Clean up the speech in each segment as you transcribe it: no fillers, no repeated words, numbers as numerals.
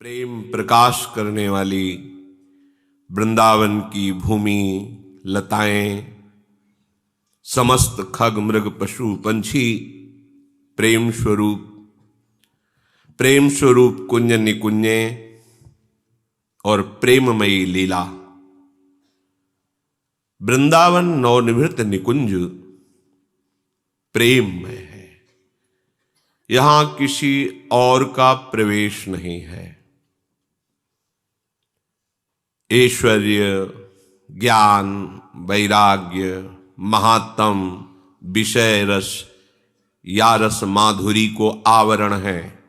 प्रेम प्रकाश करने वाली वृंदावन की भूमि, लताएं, समस्त खग मृग पशु पंछी प्रेम स्वरूप कुंज निकुंजे और प्रेममयी लीला। वृंदावन नवनिभृत निकुंज प्रेम में है। यहां किसी और का प्रवेश नहीं है। ऐश्वर्य, ज्ञान, वैराग्य, महात्म, विषय रस या रस माधुरी को आवरण है।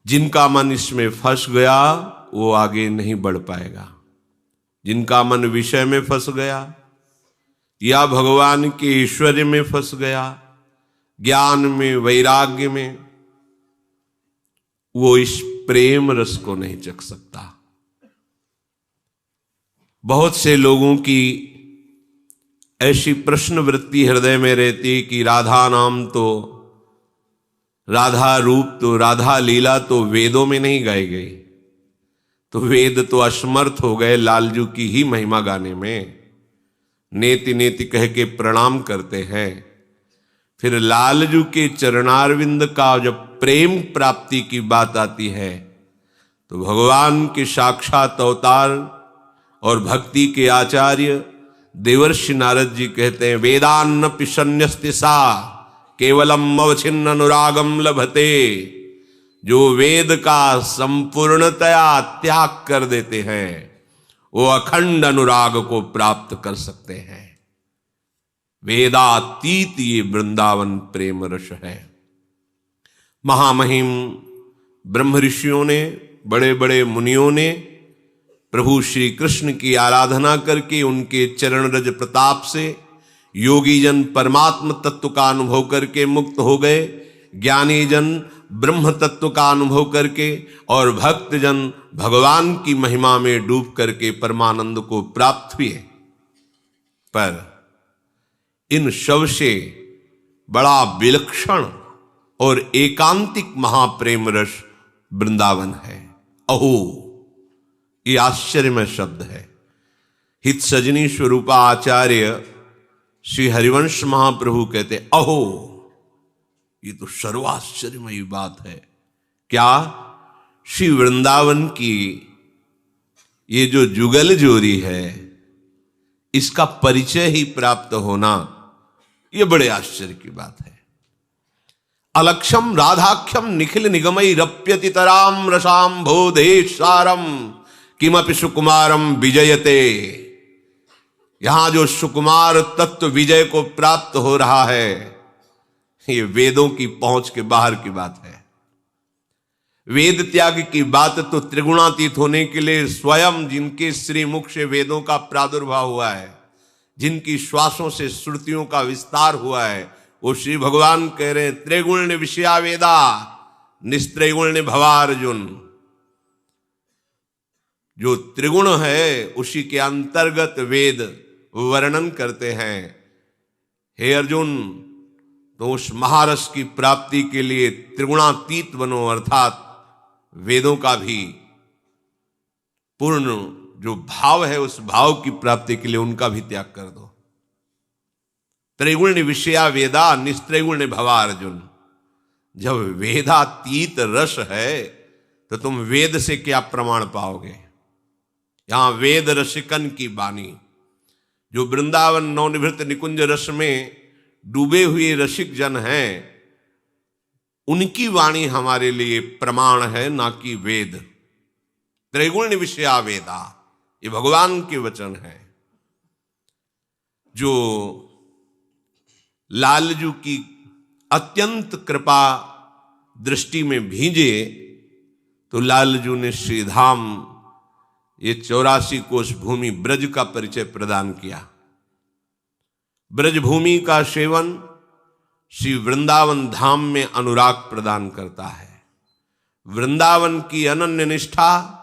जिनका मन इसमें फंस गया वो आगे नहीं बढ़ पाएगा। जिनका मन विषय में फंस गया या भगवान के ऐश्वर्य में फंस गया, ज्ञान में, वैराग्य में, वो इस प्रेम रस को नहीं चख सकता। बहुत से लोगों की ऐसी प्रश्न वृत्ति हृदय में रहती कि राधा नाम तो, राधा रूप तो, राधा लीला तो वेदों में नहीं गाई गई, तो वेद तो असमर्थ हो गए लालजू की ही महिमा गाने में। नेति नेति कह के प्रणाम करते हैं। फिर लालजू के चरणारविंद का जब प्रेम प्राप्ति की बात आती है तो भगवान के साक्षात अवतार और भक्ति के आचार्य देवर्षि नारद जी कहते हैं, वेदान्न पिशन्यस्ति सा केवलम अवच्छिन्न अनुरागम लभते। जो वेद का संपूर्णतया त्याग कर देते हैं वो अखंड अनुराग को प्राप्त कर सकते हैं। वेदातीत ये वृंदावन प्रेम रस है। महामहिम ब्रह्म ऋषियों ने, बड़े बड़े मुनियों ने प्रभु श्री कृष्ण की आराधना करके उनके चरण रज प्रताप से योगी जन परमात्म तत्व का अनुभव करके मुक्त हो गए। ज्ञानी जन ब्रह्म तत्व का अनुभव करके और भक्त जन भगवान की महिमा में डूब करके परमानंद को प्राप्त हुए। पर इन सब से बड़ा विलक्षण और एकांतिक महाप्रेम रस वृंदावन है। अहो, ये आश्चर्यमय शब्द है। हित सजनी स्वरूपा आचार्य श्री हरिवंश महाप्रभु कहते, अहो, ये तो सर्वाश्चर्यमयी बात है। क्या? श्री वृंदावन की ये जो जुगल जोरी है, इसका परिचय ही प्राप्त होना, ये बड़े आश्चर्य की बात है। अलक्षम राधाख्यम निखिल निगमई रप्यति तराम रसाम बोधे सारम किमपि सुकुमारम विजयते। यहां जो सुकुमार तत्व विजय को प्राप्त हो रहा है, ये वेदों की पहुंच के बाहर की बात है। वेद त्याग की बात तो त्रिगुणातीत होने के लिए स्वयं जिनके श्रीमुख से वेदों का प्रादुर्भाव हुआ है, जिनकी श्वासों से श्रुतियों का विस्तार हुआ है, वो श्री भगवान कह रहे हैं, त्रिगुण विषया वेदा निस्त्रिगुण भवार्जुन। जो त्रिगुण है उसी के अंतर्गत वेद वर्णन करते हैं। हे अर्जुन, तो उस महारस की प्राप्ति के लिए त्रिगुणातीत बनो, अर्थात वेदों का भी पूर्ण जो भाव है उस भाव की प्राप्ति के लिए उनका भी त्याग कर दो। त्रिगुण विषया वेदा निस्त्रिगुण भवा अर्जुन। जब वेदातीत रस है तो तुम वेद से क्या प्रमाण पाओगे? यहां वेद रसिकन की वाणी, जो वृंदावन नवनिभृत निकुंज रस में डूबे हुए रसिक जन हैं, उनकी वाणी हमारे लिए प्रमाण है, ना कि वेद। त्रिगुण विषया वेदा, ये भगवान के वचन है। जो लालजू की अत्यंत कृपा दृष्टि में भींजे तो लालजू ने श्रीधाम, ये 84 कोस भूमि ब्रज का परिचय प्रदान किया। ब्रज भूमि का सेवन श्री वृंदावन धाम में अनुराग प्रदान करता है। वृंदावन की अनन्य निष्ठा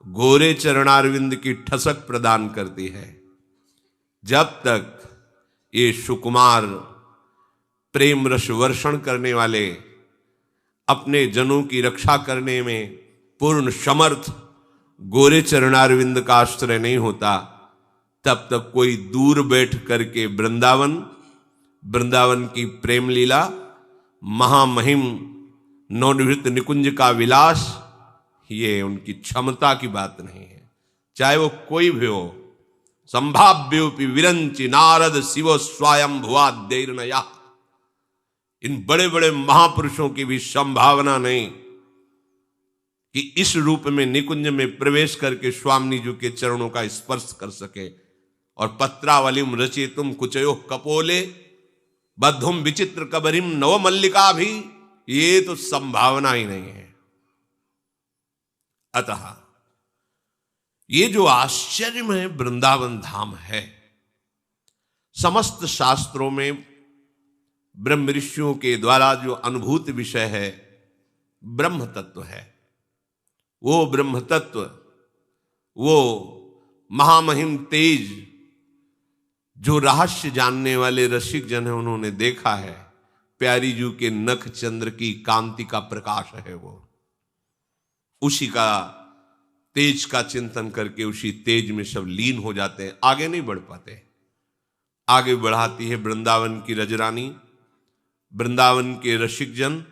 गोरे चरणारविंद की ठसक प्रदान करती है। जब तक ये सुकुमार प्रेम रस वर्षण करने वाले अपने जनों की रक्षा करने में पूर्ण समर्थ गोरे चरणारविंद का आश्रय नहीं होता, तब तक कोई दूर बैठ करके वृंदावन की प्रेम लीला, महामहिम नवनिवृत्त निकुंज का विलास, ये उनकी क्षमता की बात नहीं है। चाहे वो कोई भी हो, संभाव्योपि विरंचि नारद शिव स्वयं भुआ देरनया, इन बड़े बड़े महापुरुषों की भी संभावना नहीं कि इस रूप में निकुंज में प्रवेश करके स्वामी जी के चरणों का स्पर्श कर सके। और पत्रावलिम रचेतुम कुचयो कपोले बद्धुम विचित्र कबरिम नव मल्लिका भी, ये तो संभावना ही नहीं है। अतः ये जो आश्चर्यमय वृंदावन धाम है, समस्त शास्त्रों में ब्रह्म ऋषियों के द्वारा जो अनुभूत विषय है ब्रह्म तत्व है। वो ब्रह्म तत्व, वो महामहिम तेज, जो रहस्य जानने वाले रसिक जन है उन्होंने देखा है, प्यारी जू के नख चंद्र की कांति का प्रकाश है वो। उसी का तेज का चिंतन करके उसी तेज में सब लीन हो जाते हैं, आगे नहीं बढ़ पाते। आगे बढ़ाती है वृंदावन की रजरानी, वृंदावन के रसिक जन।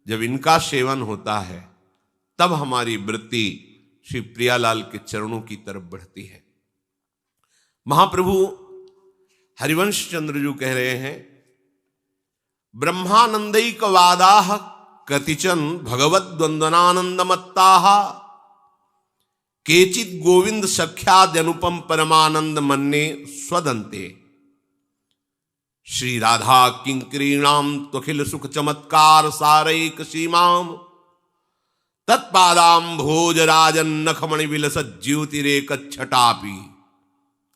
जब इनका सेवन होता है तब हमारी वृत्ति श्री प्रियालाल के चरणों की तरफ बढ़ती है। महाप्रभु हरिवंश चंद्रजू कह रहे हैं, ब्रह्मानंदैक वादाह कतिचन भगवत द्वंद्वनानंदमत्ताः केचित गोविंद सख्याद्यनुपम परमानंद मन्ने स्वदंते श्री राधा किंकरीणाम त्वखिल सुख चमत्कार सारैक सीमाम तत्पादाम भोज राजन नखमणि विलस ज्योतिरेक छटापी।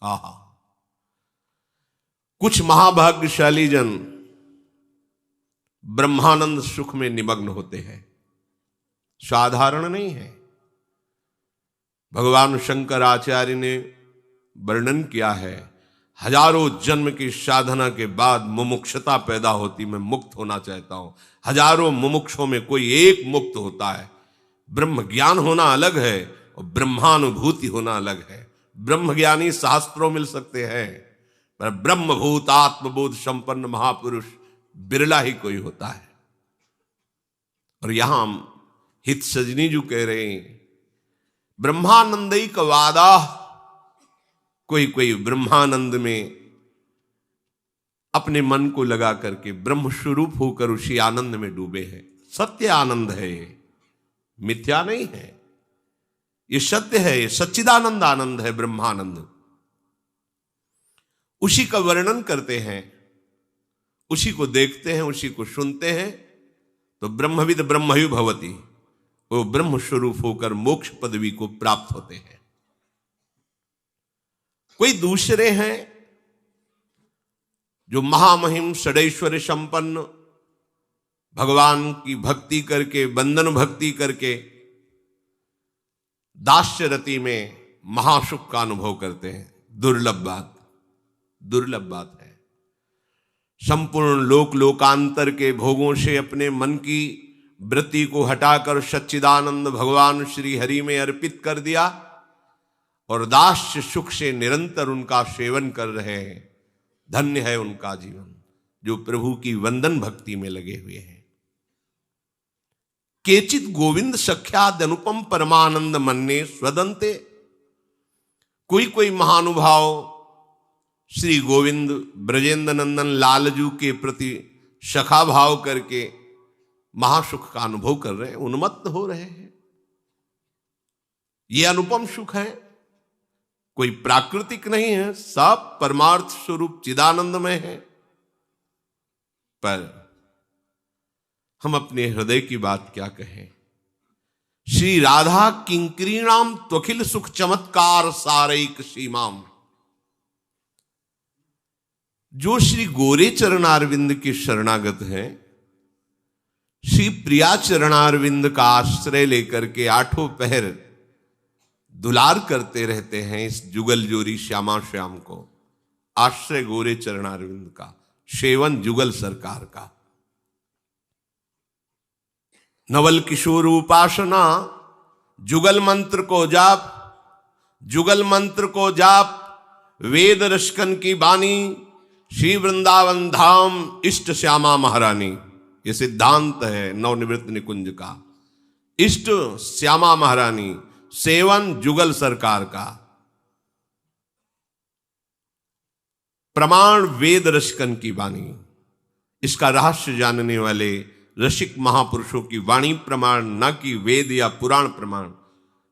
आहा, कुछ महाभाग्यशाली जन ब्रह्मानंद सुख में निमग्न होते हैं, साधारण नहीं है। भगवान शंकराचार्य ने वर्णन किया है, हजारों जन्म की साधना के बाद मुमुक्षता पैदा होती, मैं मुक्त होना चाहता हूं। हजारों मुमुक्षों में कोई एक मुक्त होता है। ब्रह्म ज्ञान होना अलग है और ब्रह्मानुभूति होना अलग है। ब्रह्म ज्ञानी शास्त्रों मिल सकते हैं, पर ब्रह्मभूत आत्मबोध संपन्न महापुरुष बिरला ही कोई होता है। और यहां हित सजनी जो कह रहे हैं, ब्रह्मानंदैक वादा, कोई ब्रह्मानंद में अपने मन को लगा करके ब्रह्म स्वरूप होकर उसी आनंद में डूबे हैं। सत्य आनंद है, ये मिथ्या नहीं है, ये सत्य है, ये सच्चिदानंद आनंद है, ब्रह्मानंद। उसी का वर्णन करते हैं, उसी को देखते हैं, उसी को सुनते हैं, तो ब्रह्मविद ब्रह्मयु भवति, वो ब्रह्म स्वरूप होकर मोक्ष पदवी को प्राप्त होते हैं। कोई दूसरे हैं जो महामहिम षडैश्वर्य संपन्न भगवान की भक्ति करके, बंधन भक्ति करके दास्य रति में महासुख का अनुभव करते हैं। दुर्लभ बात है। संपूर्ण लोकांतर के भोगों से अपने मन की वृत्ति को हटाकर सच्चिदानंद भगवान श्री हरि में अर्पित कर दिया और दास्य सुख से निरंतर उनका सेवन कर रहे हैं। धन्य है उनका जीवन जो प्रभु की वंदन भक्ति में लगे हुए हैं। केचित गोविंद सख्याद अनुपम परमानंद मन्ने स्वदंते, कोई महानुभाव श्री गोविंद ब्रजेंद्र नंदन लालजू के प्रति सखा भाव करके महासुख का अनुभव कर रहे हैं, उन्मत्त हो रहे हैं। ये अनुपम सुख है, कोई प्राकृतिक नहीं है, सब परमार्थ स्वरूप चिदानंदमय है। पर हम अपने हृदय की बात क्या कहें। श्री राधा किंकरीणाम त्वखिल सुख चमत्कार सारैक सीमाम, जो श्री गोरे चरणारविंद के शरणागत हैं, श्री प्रिया चरणारविंद का आश्रय लेकर के आठों पहर दुलार करते रहते हैं इस जुगल जोरी श्यामा श्याम को। आश्रय गोरे चरणारविंद का, सेवन जुगल सरकार का। नवल किशोर उपासना, जुगल मंत्र को जाप, जुगल मंत्र को जाप, वेद रशकन की बानी, श्री वृंदावन धाम इष्ट श्यामा महारानी। ये सिद्धांत है नवनिवृत्त निकुंज का। इष्ट श्यामा महारानी, सेवन जुगल सरकार का। प्रमाण वेद रशकन की वाणी। इसका रहस्य जानने वाले रसिक महापुरुषों की वाणी प्रमाण, न कि वेद या पुराण प्रमाण।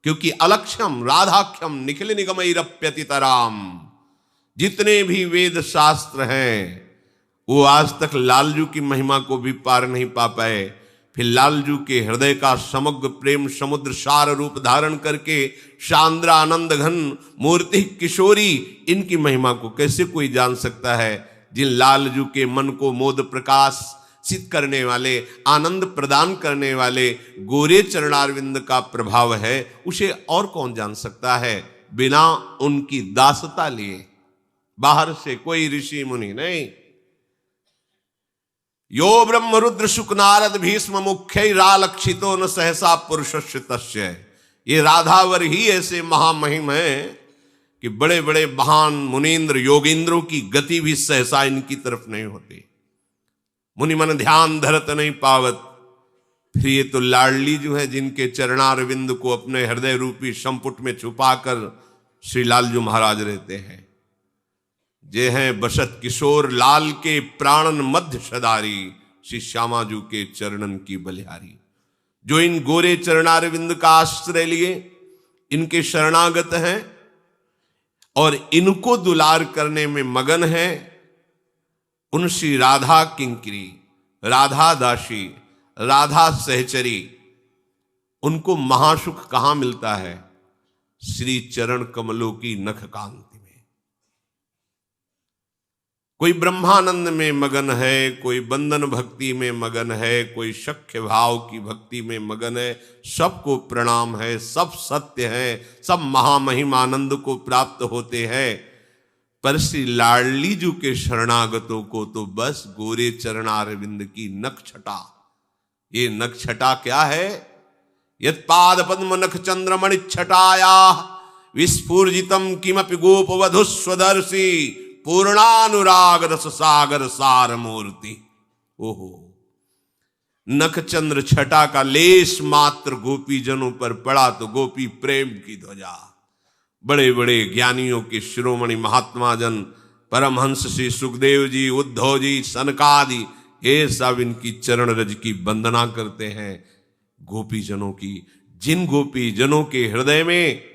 क्योंकि अलक्ष्यम राधाख्यम निखिल निगमैरप्यतितराम, जितने भी वेद शास्त्र हैं वो आज तक लालजू की महिमा को भी पार नहीं पा पाए। फिर लालजू के हृदय का समग्र प्रेम समुद्र सार रूप धारण करके शांद्रा आनंद घन मूर्ति किशोरी, इनकी महिमा को कैसे कोई जान सकता है। जिन लालजू के मन को मोद प्रकाश सिद्ध करने वाले, आनंद प्रदान करने वाले गोरे चरणारविंद का प्रभाव है, उसे और कौन जान सकता है बिना उनकी दासता लिए। बाहर से कोई ऋषि मुनि नहीं। यो ब्रह्म रुद्र शुक नारद भीष्म मुख्य रालक्षितो न सहसा पुरुषस्य तस्य। ये राधावर ही ऐसे महामहिम है कि बड़े बड़े महान मुनीन्द्र योगींद्रों की गति भी सहसा इनकी तरफ नहीं होती। मुनि मन ध्यान धरत नहीं पावत। फिर ये तो लाडली जो है, जिनके चरणारविंद को अपने हृदय रूपी संपुट में छुपाकर श्री लालजू महाराज रहते हैं। जे हैं बसत किशोर लाल के प्राणन मध्य सदारी, श्री श्यामाजू के चरणन की बलिहारी। जो इन गोरे चरणारविंद का आश्रय लिए, इनके शरणागत हैं और इनको दुलार करने में मगन है, उन श्री राधा किंकरी, राधा दासी, राधा सहचरी, उनको महासुख कहां मिलता है? श्री चरण कमलों की नख कांति में। कोई ब्रह्मानंद में मगन है, कोई बंधन भक्ति में मगन है, कोई सख्य भाव की भक्ति में मगन है। सबको प्रणाम है, सब सत्य है, सब महामहिम आनंद को प्राप्त होते हैं। पर श्री लाडली जू के शरणागतों को तो बस गोरे चरणारविंद की नखछटा। ये नखछटा क्या है? यत पाद पद्म नख चंद्रमणि छटाया विस्फूर्जितम किमपि गोपवधु स्वदर्शी पूर्णानुराग रस सागर सार मूर्ति। ओहो, नख चंद्र छटा का लेश मात्र गोपी जनों पर पड़ा तो गोपी प्रेम की ध्वजा। बड़े बड़े ज्ञानियों के शिरोमणि महात्मा जन, परमहंस श्री सुखदेव जी, उद्धव जी, सनकादि, ये सब इनकी चरण रज की वंदना करते हैं। गोपी जनों की, जिन गोपी जनों के हृदय में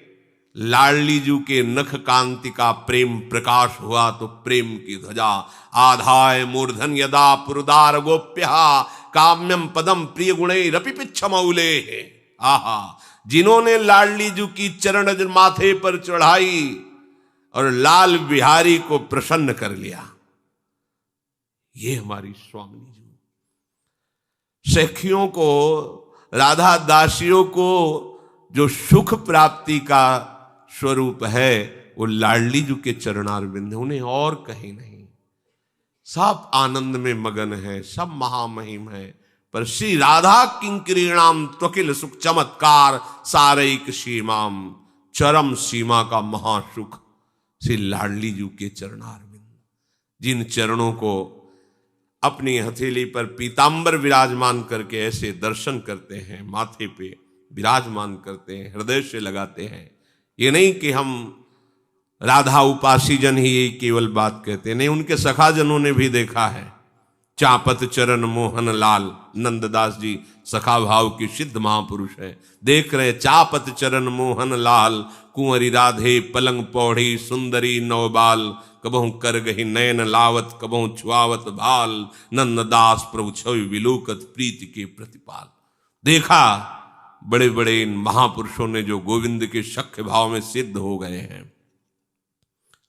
लाडली जू के नख कांति का प्रेम प्रकाश हुआ तो प्रेम की ध्वजा। आधाय मूर्धन यदा पुरुदार गोप्या काम्यम पदम प्रिय गुणे रपि पिच्छमौले। आहा, जिन्होंने लाडली जू की चरण माथे पर चढ़ाई और लाल बिहारी को प्रसन्न कर लिया, ये हमारी स्वामी जी। सखियों को, राधा दासियों को जो सुख प्राप्ति का स्वरूप है वो लाडली जू के चरणारविंद, उन्हें और कहीं नहीं। सब आनंद में मगन है, सब महामहिम है। पर श्री राधा किंकरीणाम त्वकिल सुख चमत्कार सारैक सीमाम, चरम सीमा का महासुख श्री लाडली जू के चरणारविंद। जिन चरणों को अपनी हथेली पर पीतांबर विराजमान करके ऐसे दर्शन करते हैं, माथे पे विराजमान करते हैं, हृदय से लगाते हैं। ये नहीं कि हम राधा उपासी जन ही यही केवल बात कहते, नहीं, उनके सखा जनों ने भी देखा है। चापत चरण मोहन लाल, नंददास जी सखा भाव के सिद्ध महापुरुष हैं। देख रहे, चापत चरण मोहन लाल, कुंवरी राधे पलंग पौड़ी सुंदरी नवबाल, कबहू कर गही नयन लावत, कबहू छुआवत भाल, नंददास प्रभु छवि विलोकत प्रीति के प्रतिपाल। देखा बड़े बड़े इन महापुरुषों ने जो गोविंद के सख्य भाव में सिद्ध हो गए हैं।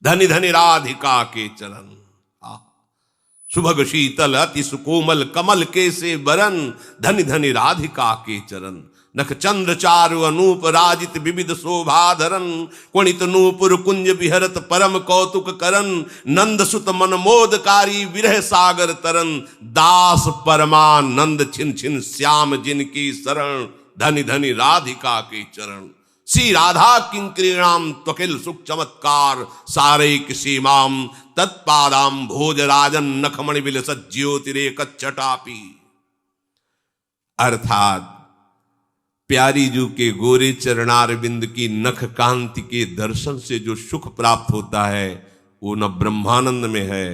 धनि धनि राधिका के चरण, सुभग शीतल अति सुकोमल कमल के से बरन, धनि धनि राधिका के चरण। नख चंद्र चारु अनूप राजित विविध शोभाधरन, कुणित नूपुर कुंज विहरत परम कौतुक करन, नंद सुत मन मोदकारी विरह सागर तरन, दास परमानंद छिन छिन श्याम जिनकी शरण, धनि धनि राधिका के चरण। श्री राधा किंक्रीणाम त्वकिल सुख चमत्कार, सारे सीमाम तत्पादाम भोज राजन, नखमणि विलसत ज्योतिरेक चटापी। अर्थात प्यारी जू के गोरे चरणार बिंद की नख कांति के दर्शन से जो सुख प्राप्त होता है वो न ब्रह्मानंद में है,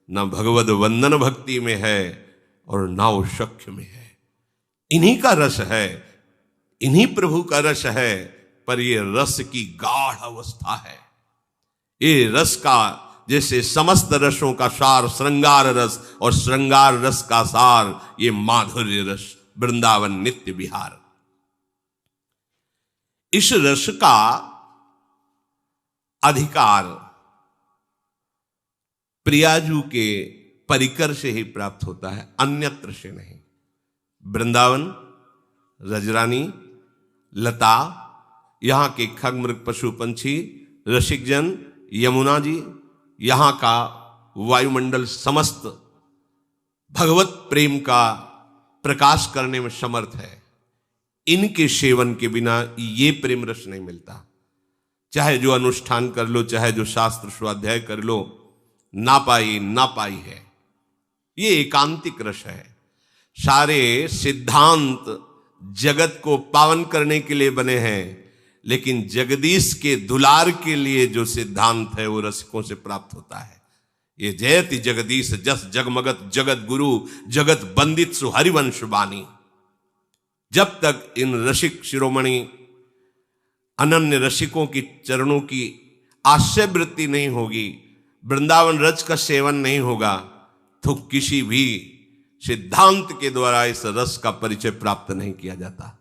न भगवद वंदन भक्ति में है, और न वो शक्य में है। इन्हीं का रस है, इन्हीं प्रभु का रस है, पर ये रस की गाढ़ अवस्था है। ये रस का, जैसे समस्त रसों का सार श्रृंगार रस, और श्रृंगार रस का सार ये माधुर्य रस, वृंदावन नित्य विहार। इस रस का अधिकार प्रियाजू के परिकर से ही प्राप्त होता है, अन्यत्र से नहीं। वृंदावन, रजरानी, लता, यहाँ के खगमृग पशु पंछी, रसिकजन, यमुना जी, यहाँ का वायुमंडल समस्त भगवत प्रेम का प्रकाश करने में समर्थ है। इनके सेवन के बिना ये प्रेम रस नहीं मिलता। चाहे जो अनुष्ठान कर लो, चाहे जो शास्त्र स्वाध्याय कर लो, ना पाई है। ये एकांतिक रस है। सारे सिद्धांत जगत को पावन करने के लिए बने हैं, लेकिन जगदीश के दुलार के लिए जो सिद्धांत है वो रसिकों से प्राप्त होता है। ये जयति जगदीश जस जगमगत जगत गुरु, जगत बंदित सुहरिवंश बानी। जब तक इन रसिक शिरोमणि अनन्य रसिकों की चरणों की आश्रय वृत्ति नहीं होगी, वृंदावन रज का सेवन नहीं होगा, तो किसी भी सिद्धांत के द्वारा इस रस का परिचय प्राप्त नहीं किया जाता।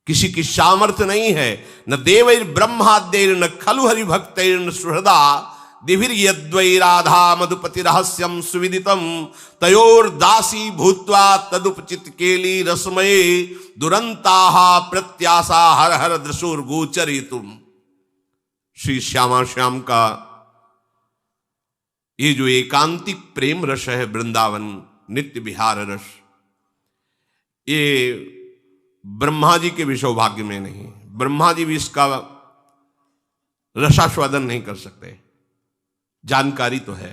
किसी की सामर्थ्य नहीं है। न देवैर ब्रह्माद्यैर न खलु हरिभक्तैर न सुहृदा, दिभिर यद्वै राधा मधुपति रहस्यम सुविदितम, तयोर दासी भूत्वा तदुपचित केली रसमये, दुरंताः प्रत्याशा हर हर दृशुर गोचरितुम। श्री श्यामा श्याम का ये जो एकांतिक प्रेम रस है, वृंदावन नित्य विहार रस, ये ब्रह्मा जी के भी सौभाग्य में नहीं। ब्रह्मा जी भी इसका रसास्वादन नहीं कर सकते। जानकारी तो है,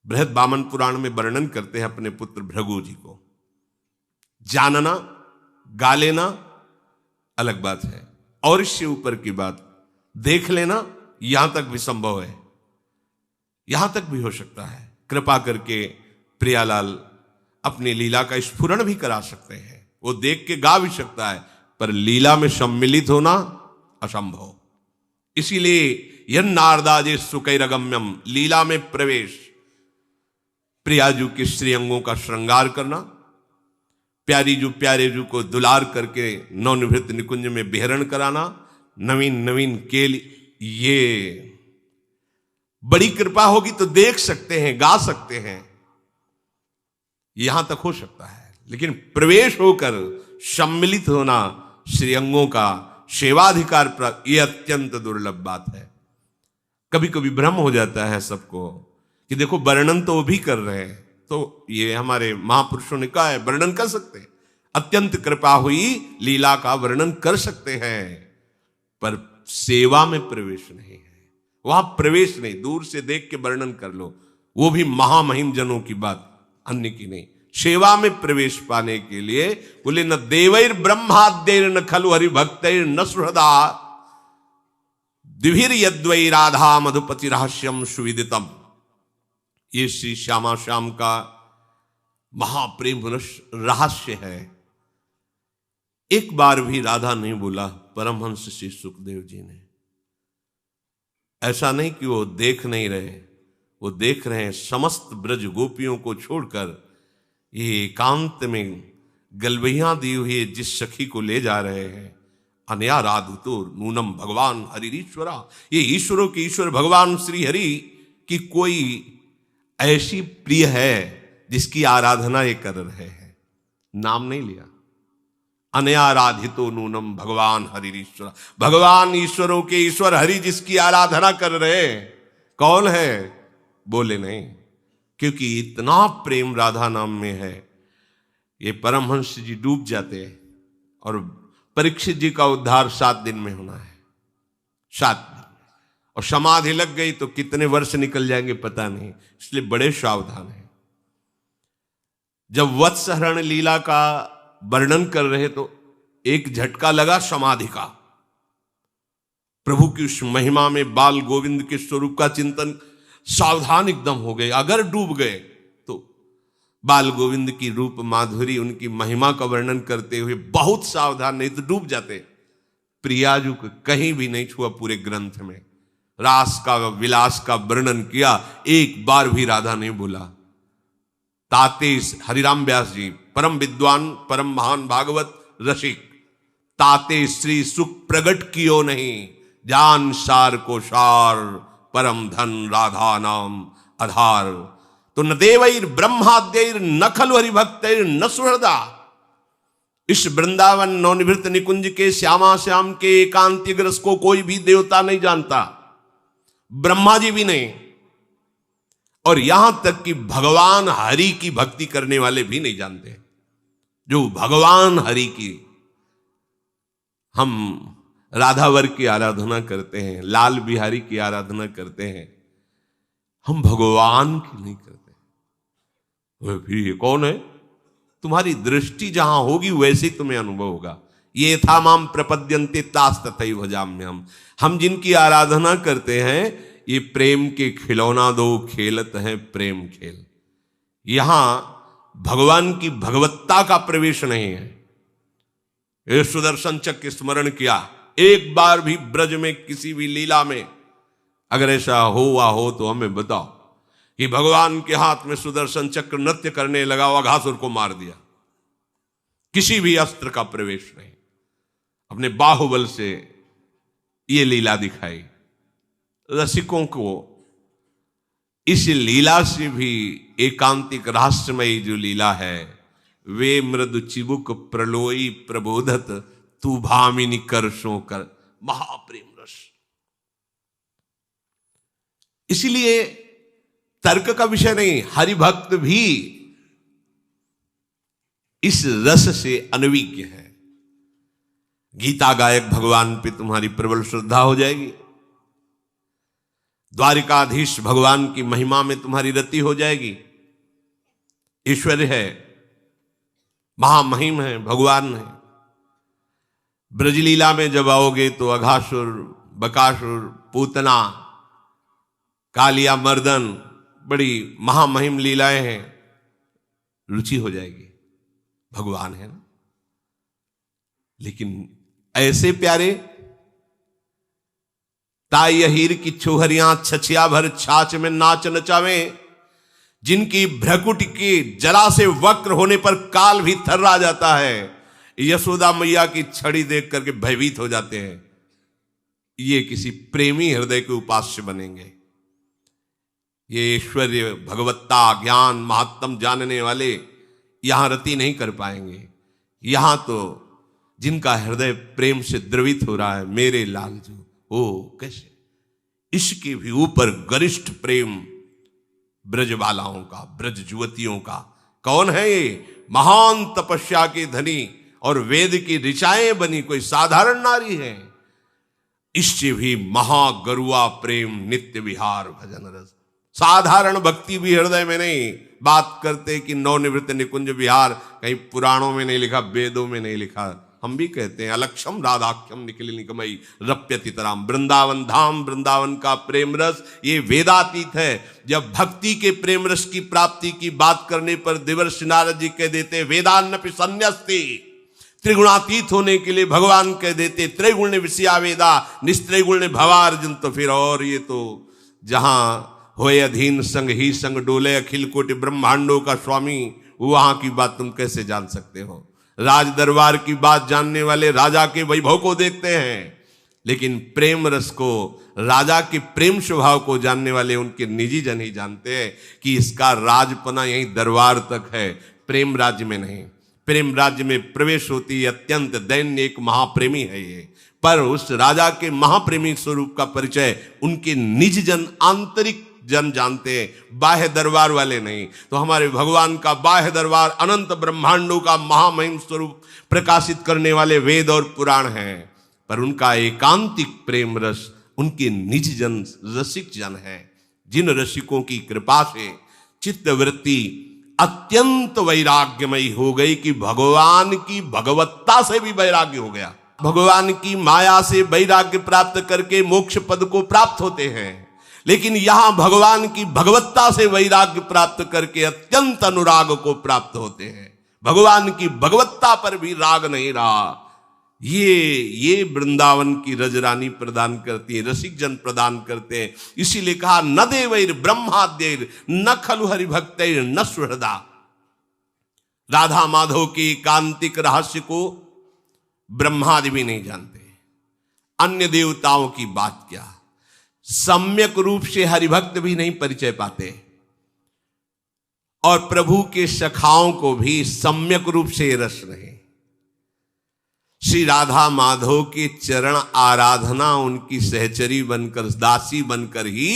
बृहद वामन पुराण में वर्णन करते हैं अपने पुत्र भृगु जी को। जानना, गा लेना अलग बात है, और इससे ऊपर की बात देख लेना, यहां तक भी संभव है, यहां तक भी हो सकता है। कृपा करके प्रियालाल अपनी लीला का स्फुरण भी करा सकते हैं। वो देख के गा भी सकता है, पर लीला में सम्मिलित होना असंभव। इसीलिए यन नारदाजे सुकैरगम्यम, लीला में प्रवेश, प्रियाजू के श्रीअंगों का श्रृंगार करना, प्यारे जू को दुलार करके नवनिवृत्त निकुंज में विहरण कराना, नवीन नवीन केल, ये बड़ी कृपा होगी तो देख सकते हैं, गा सकते हैं, यहां तक हो सकता है। लेकिन प्रवेश होकर सम्मिलित होना, श्रीअंगों का सेवाधिकार प्राप्त, यह अत्यंत दुर्लभ बात है। कभी कभी भ्रम हो जाता है सबको कि देखो वर्णन तो वो भी कर रहे हैं, तो ये हमारे महापुरुषों ने कहा है वर्णन कर सकते हैं, अत्यंत कृपा हुई लीला का वर्णन कर सकते हैं, पर सेवा में प्रवेश नहीं है। वहां प्रवेश नहीं, दूर से देख के वर्णन कर लो, वो भी महामहिम जनों की बात, अन्य की नहीं। सेवा में प्रवेश पाने के लिए बोले न देवैर ब्रह्माद्यैर न खलु हरिभक्तैर न सुहृदा, दिभिर यद्वै राधा मधुपति रहस्यम सुविदितम। ये श्री श्यामा श्याम का महाप्रेम रहस्य है। एक बार भी राधा नहीं बोला परमहंस श्री सुखदेव जी ने। ऐसा नहीं कि वो देख नहीं रहे, वो देख रहे हैं। समस्त ब्रज गोपियों को छोड़कर ये एकांत में गलबैया दी हुई जिस सखी को ले जा रहे हैं, अनया राधुतो नूनम भगवान हरिश्वरा, ये ईश्वरों के ईश्वर भगवान श्री हरि की कोई ऐसी प्रिय है जिसकी आराधना ये कर रहे हैं। नाम नहीं लिया, अनयाराधितो नूनम भगवान हरिश्वर। भगवान ईश्वरों के ईश्वर हरि जिसकी आराधना कर रहे कौन है? बोले नहीं, क्योंकि इतना प्रेम राधा नाम में है। ये परमहंस जी डूब जाते हैं और परीक्षित जी का उद्धार 7 दिन में होना है, 7 दिन, और समाधि लग गई तो कितने वर्ष निकल जाएंगे पता नहीं, इसलिए बड़े सावधान हैं। जब वत्सहरण लीला का वर्णन कर रहे तो एक झटका लगा समाधि का। प्रभु की उस महिमा में बाल गोविंद के स्वरूप का चिंतन, सावधान एकदम हो गए। अगर डूब गए तो बाल गोविंद की रूप माधुरी, उनकी महिमा का वर्णन करते हुए बहुत सावधान, नहीं तो डूब जाते। प्रियाजू को कहीं भी नहीं छुआ पूरे ग्रंथ में। रास का विलास का वर्णन किया, एक बार भी राधा नहीं बोला। ताते हरिराम व्यास जी परम विद्वान, परम महान भागवत रसिक, ताते श्री सुख प्रगट कियो नहीं, जान सार को सार, परम धन राधा नाम आधार। तो न देवैर ब्रह्माद्यैर न खलु हरिभक्तैर न सुहृदा। इस वृंदावन नवनिवृत्त निकुंज के श्यामा श्याम के एकांतिक रस को कोई भी देवता नहीं जानता, ब्रह्मा जी भी नहीं, और यहां तक कि भगवान हरि की भक्ति करने वाले भी नहीं जानते। जो भगवान हरि की, हम राधावर की आराधना करते हैं, लाल बिहारी की आराधना करते हैं, हम भगवान की नहीं करते। फिर ये कौन है? तुम्हारी दृष्टि जहां होगी वैसे ही तुम्हें अनुभव होगा। ये था माम प्रपद्यन्ते तास तथैव भजाम्यहम्। हम जिनकी आराधना करते हैं ये प्रेम के खिलौना दो खेलत हैं प्रेम खेल। यहां भगवान की भगवत्ता का प्रवेश नहीं है। ये सुदर्शन चक्र स्मरण किया, एक बार भी ब्रज में किसी भी लीला में अगर ऐसा हुआ हो तो हमें बताओ कि भगवान के हाथ में सुदर्शन चक्र नृत्य करने लगा, अघासुर को मार दिया। किसी भी अस्त्र का प्रवेश नहीं, अपने बाहुबल से ये लीला दिखाई। रसिकों को इस लीला से भी एकांतिक रहस्यमयी जो लीला है, वे मृदु चिबुक प्रलोई प्रबोधत तू भामिनी करशों कर, महाप्रेम रस। इसलिए तर्क का विषय नहीं, हरिभक्त भी इस रस से अनविज्ञ है। गीता गायक भगवान पे तुम्हारी प्रबल श्रद्धा हो जाएगी, द्वारिकाधीश भगवान की महिमा में तुम्हारी रति हो जाएगी। ईश्वर है, महामहिम है, भगवान है। ब्रजलीला में जब आओगे तो अघासुर, बकासुर, पूतना, कालिया मर्दन, बड़ी महामहिम लीलाएं हैं, रुचि हो जाएगी। भगवान है ना। लेकिन ऐसे प्यारे ताई अहीर की छोहरियां छछिया भर छाछ में नाच नचावे, जिनकी भ्रकुट के जरा से वक्र होने पर काल भी थर्रा जाता है, यशोदा मैया की छड़ी देख करके भयभीत हो जाते हैं। ये किसी प्रेमी हृदय के उपास्य बनेंगे। ये ऐश्वर्य, भगवत्ता, ज्ञान, महात्म जानने वाले यहां रति नहीं कर पाएंगे। यहां तो जिनका हृदय प्रेम से द्रवित हो रहा है, मेरे लालजू, ओ कैसे, इसके भी ऊपर गरिष्ठ प्रेम ब्रजबालाओं का, ब्रज युवतियों का। कौन है ये? महान तपस्या के धनी और वेद की ऋचाएं बनी कोई साधारण नारी है। इससे भी महागरुआ प्रेम, नित्य विहार भजन रस। साधारण भक्ति भी हृदय में नहीं। बात करते कि नवनिवृत्त निकुंज विहार कहीं पुराणों में नहीं लिखा, वेदों में नहीं लिखा। हम भी कहते हैं अलक्षम राधाख्यम निखिल निकमई रप्यतितराम। वृंदावन धाम, वृंदावन का प्रेम रस ये वेदातीत है। जब भक्ति के प्रेम रस की प्राप्ति की बात करने पर देवर्षि नारद जी कह देते वेदान्नपि संन्यस्ति। त्रिगुणातीत होने के लिए भगवान कह देते त्रैगुण्य विषया वेदा निस्त्रैगुण्य भवार्जुन। तो फिर और ये तो जहां होए अधीन संग ही संग डोले अखिल कोटि ब्रह्मांडों का स्वामी, वहां की बात तुम कैसे जान सकते हो? राज दरबार की बात जानने वाले राजा के वैभव को देखते हैं, लेकिन प्रेम रस को, राजा के प्रेम स्वभाव को जानने वाले उनके निजी जन ही जानते हैं कि इसका राजपना यहीं दरबार तक है, प्रेम राज्य में नहीं। प्रेम राज्य में प्रवेश होती है। अत्यंत दैन्य एक महाप्रेमी है ये, पर उस राजा के महाप्रेमी स्वरूप का परिचय उनके निज जन, आंतरिक जन जानते हैं, बाह्य दरबार वाले नहीं। तो हमारे भगवान का बाह्य दरबार अनंत ब्रह्मांडों का महामहिम स्वरूप प्रकाशित करने वाले वेद और पुराण हैं, पर उनका एकांतिक प्रेम रस उनके निज जन, रसिक जन है, जिन रसिकों की कृपा से चित्तवृत्ति अत्यंत वैराग्यमयी हो गई कि भगवान की भगवत्ता से भी वैराग्य हो गया। भगवान की माया से वैराग्य प्राप्त करके मोक्ष पद को प्राप्त होते हैं, लेकिन यहां भगवान की भगवत्ता से वैराग्य प्राप्त करके अत्यंत अनुराग को प्राप्त होते हैं। भगवान की भगवत्ता पर भी राग नहीं रहा। ये वृंदावन की रजरानी प्रदान करती है, रसिक जन प्रदान करते हैं। इसीलिए कहा न देवैर ब्रह्माद्यैर न खलु हरिभक्तैर न सुहृदा। राधा माधव के एकांतिक रहस्य को ब्रह्मादि भी नहीं जानते, अन्य देवताओं की बात क्या, सम्यक रूप से हरिभक्त भी नहीं परिचय पाते, और प्रभु के सखाओं को भी सम्यक रूप से रस नहीं। श्री राधा माधव के चरण आराधना, उनकी सहचरी बनकर, दासी बनकर ही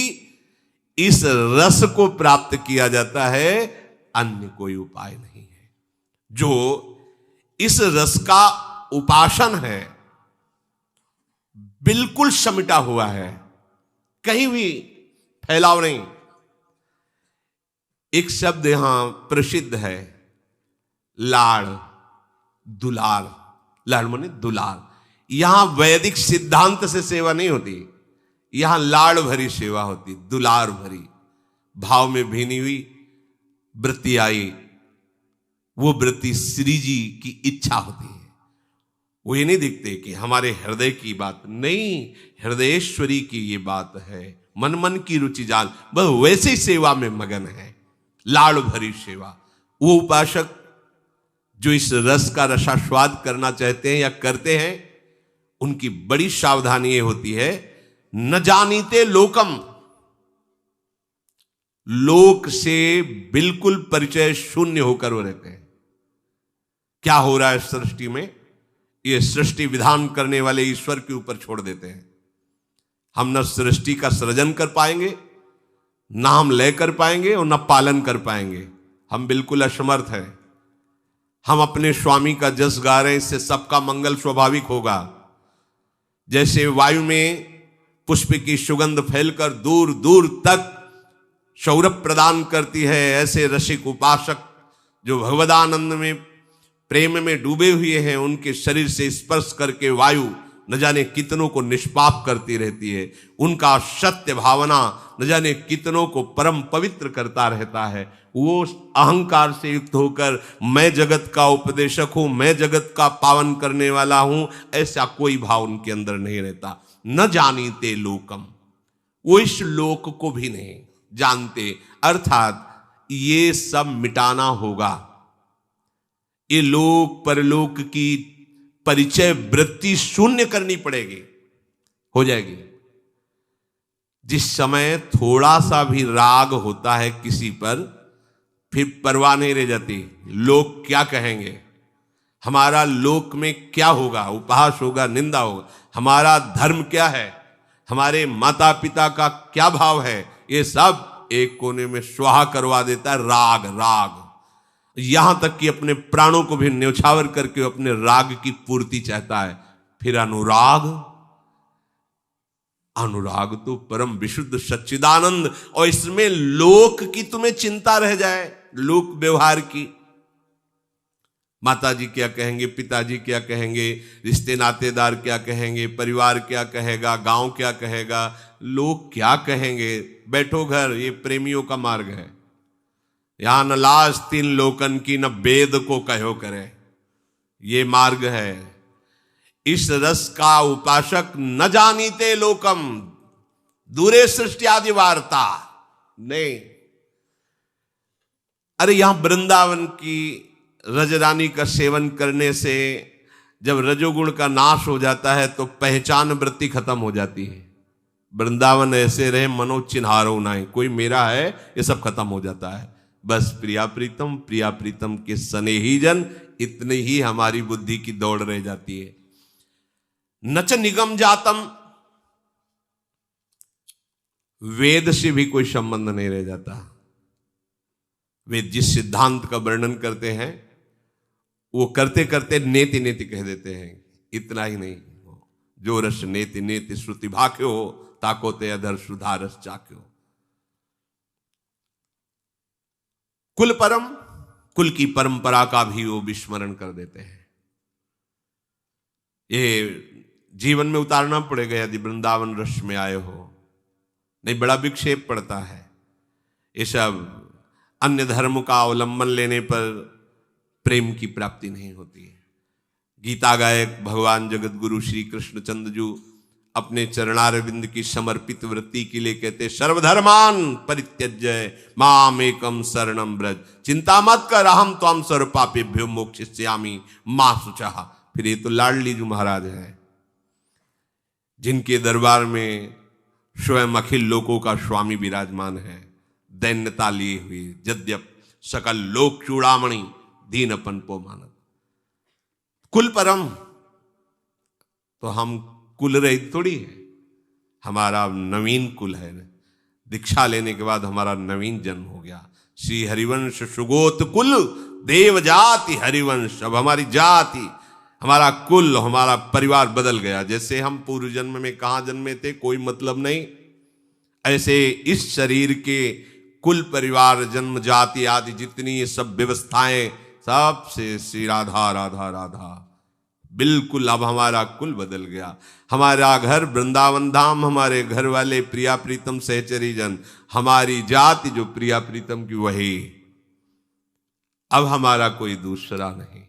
इस रस को प्राप्त किया जाता है, अन्य कोई उपाय नहीं है। जो इस रस का उपासन है बिल्कुल समिटा हुआ है, कहीं भी फैलाव नहीं। एक शब्द यहां प्रसिद्ध है, लाड़, दुलार। लाड़ माने दुलार। यहां वैदिक सिद्धांत से सेवा नहीं होती, यहां लाड़ भरी सेवा होती, दुलार भरी, भाव में भीनी हुई वृत्ति आई। वो वृत्ति श्री जी की इच्छा होती है। वो ये नहीं दिखते कि हमारे हृदय की बात नहीं, हृदयेश्वरी की ये बात है, मन मन की रुचि जान, वह वैसे सेवा में मगन है, लाड़ भरी सेवा। वो उपासक जो इस रस का रसास्वाद करना चाहते हैं या करते हैं, उनकी बड़ी सावधानी ये होती है, न जानीते लोकम, लोक से बिल्कुल परिचय शून्य होकर वो रहते हैं। क्या हो रहा है सृष्टि में, ये सृष्टि विधान करने वाले ईश्वर के ऊपर छोड़ देते हैं। हम न सृष्टि का सृजन कर पाएंगे, ना हम लय कर पाएंगे और न पालन कर पाएंगे। हम बिल्कुल असमर्थ हैं। हम अपने स्वामी का जस गा रहे हैं, इससे सबका मंगल स्वाभाविक होगा। जैसे वायु में पुष्प की सुगंध फैलकर दूर दूर तक सौरभ प्रदान करती है, ऐसे रसिक उपासक जो भगवदानंद में, प्रेम में डूबे हुए हैं, उनके शरीर से स्पर्श करके वायु न जाने कितनों को निष्पाप करती रहती है। उनका सत्य भावना न जाने कितनों को परम पवित्र करता रहता है। वो अहंकार से युक्त होकर मैं जगत का उपदेशक हूं, मैं जगत का पावन करने वाला हूं, ऐसा कोई भाव उनके अंदर नहीं रहता। न जानीते लोकम, वो इस लोक को भी नहीं जानते, अर्थात ये सब मिटाना होगा। ये लोक परलोक की परिचय वृत्ति शून्य करनी पड़ेगी, हो जाएगी। जिस समय थोड़ा सा भी राग होता है किसी पर, फिर परवाह नहीं रह जाती, लोग क्या कहेंगे, हमारा लोक में क्या होगा, उपहास होगा, निंदा होगा, हमारा धर्म क्या है, हमारे माता पिता का क्या भाव है, ये सब एक कोने में स्वाहा करवा देता है राग। राग यहां तक कि अपने प्राणों को भी न्यौछावर करके अपने राग की पूर्ति चाहता है। फिर अनुराग, अनुराग तो परम विशुद्ध सच्चिदानंद, और इसमें लोक की तुम्हें चिंता रह जाए, लोक व्यवहार की, माता जी क्या कहेंगे, पिताजी क्या कहेंगे, रिश्ते नातेदार क्या कहेंगे, परिवार क्या कहेगा, गांव क्या कहेगा, लोग क्या कहेंगे। बैठो घर, ये प्रेमियों का मार्ग है। यहां न लाज तीन लोकन की, न वेद को कहो करे, ये मार्ग है। इस रस का उपासक न जानीते लोकम, दूरे सृष्टि आदि वार्ता नहीं। अरे यहां वृंदावन की रजरानी का सेवन करने से जब रजोगुण का नाश हो जाता है तो पहचान वृत्ति खत्म हो जाती है। वृंदावन ऐसे रहे मनो चिन्हारो नाई, कोई मेरा है, ये सब खत्म हो जाता है। बस प्रिया प्रीतम के स्नेही जन, इतने ही हमारी बुद्धि की दौड़ रह जाती है। नच निगम जातम, वेद से भी कोई संबंध नहीं रह जाता। वेद जिस सिद्धांत का वर्णन करते हैं वो करते करते नेति नेति कह देते हैं। इतना ही नहीं, जो रस नेति नेति श्रुति भाख्यो हो, ताको ते अधर सुधारस चाक्यो। कुल परम, कुल की परंपरा का भी वो विस्मरण कर देते हैं। ये जीवन में उतारना पड़ेगा यदि वृंदावन रस में आए हो, नहीं बड़ा विक्षेप पड़ता है। ये सब अन्य धर्म का अवलंबन लेने पर प्रेम की प्राप्ति नहीं होती है। गीता गायक भगवान जगत गुरु श्री कृष्ण चंद्र जी अपने चरणारविंद की समर्पित वृत्ति के लिए कहते, सर्वधर्मान परित्यज्य माम एकम शरणम ब्रज, चिंता मत कर अहम त्वं सर्व पापेभ्यो मोक्षयिष्यामि मा शुचः। फिर ये तो लाडली जी महाराज है, जिनके दरबार में स्वयं अखिल लोकों का स्वामी विराजमान है, दैन्यता लिए हुए, यद्यप सकल लोक चूड़ामणि दीनपन पो मानत। कुल परम, तो हम कुल रहित थोड़ी है, हमारा नवीन कुल है। दीक्षा लेने के बाद हमारा नवीन जन्म हो गया। श्री हरिवंश सुगोत कुल देव जाति हरिवंश, अब हमारी जाति, हमारा कुल, हमारा परिवार बदल गया। जैसे हम पूर्व जन्म में कहाँ जन्मे थे कोई मतलब नहीं, ऐसे इस शरीर के कुल परिवार जन्म जाति आदि जितनी ये सब व्यवस्थाएं, सबसे श्री राधा राधा राधा, बिल्कुल अब हमारा कुल बदल गया। हमारा घर वृंदावन धाम, हमारे घर वाले प्रिया प्रीतम सहचरी जन, हमारी जाति जो प्रिया प्रीतम की वही, अब हमारा कोई दूसरा नहीं।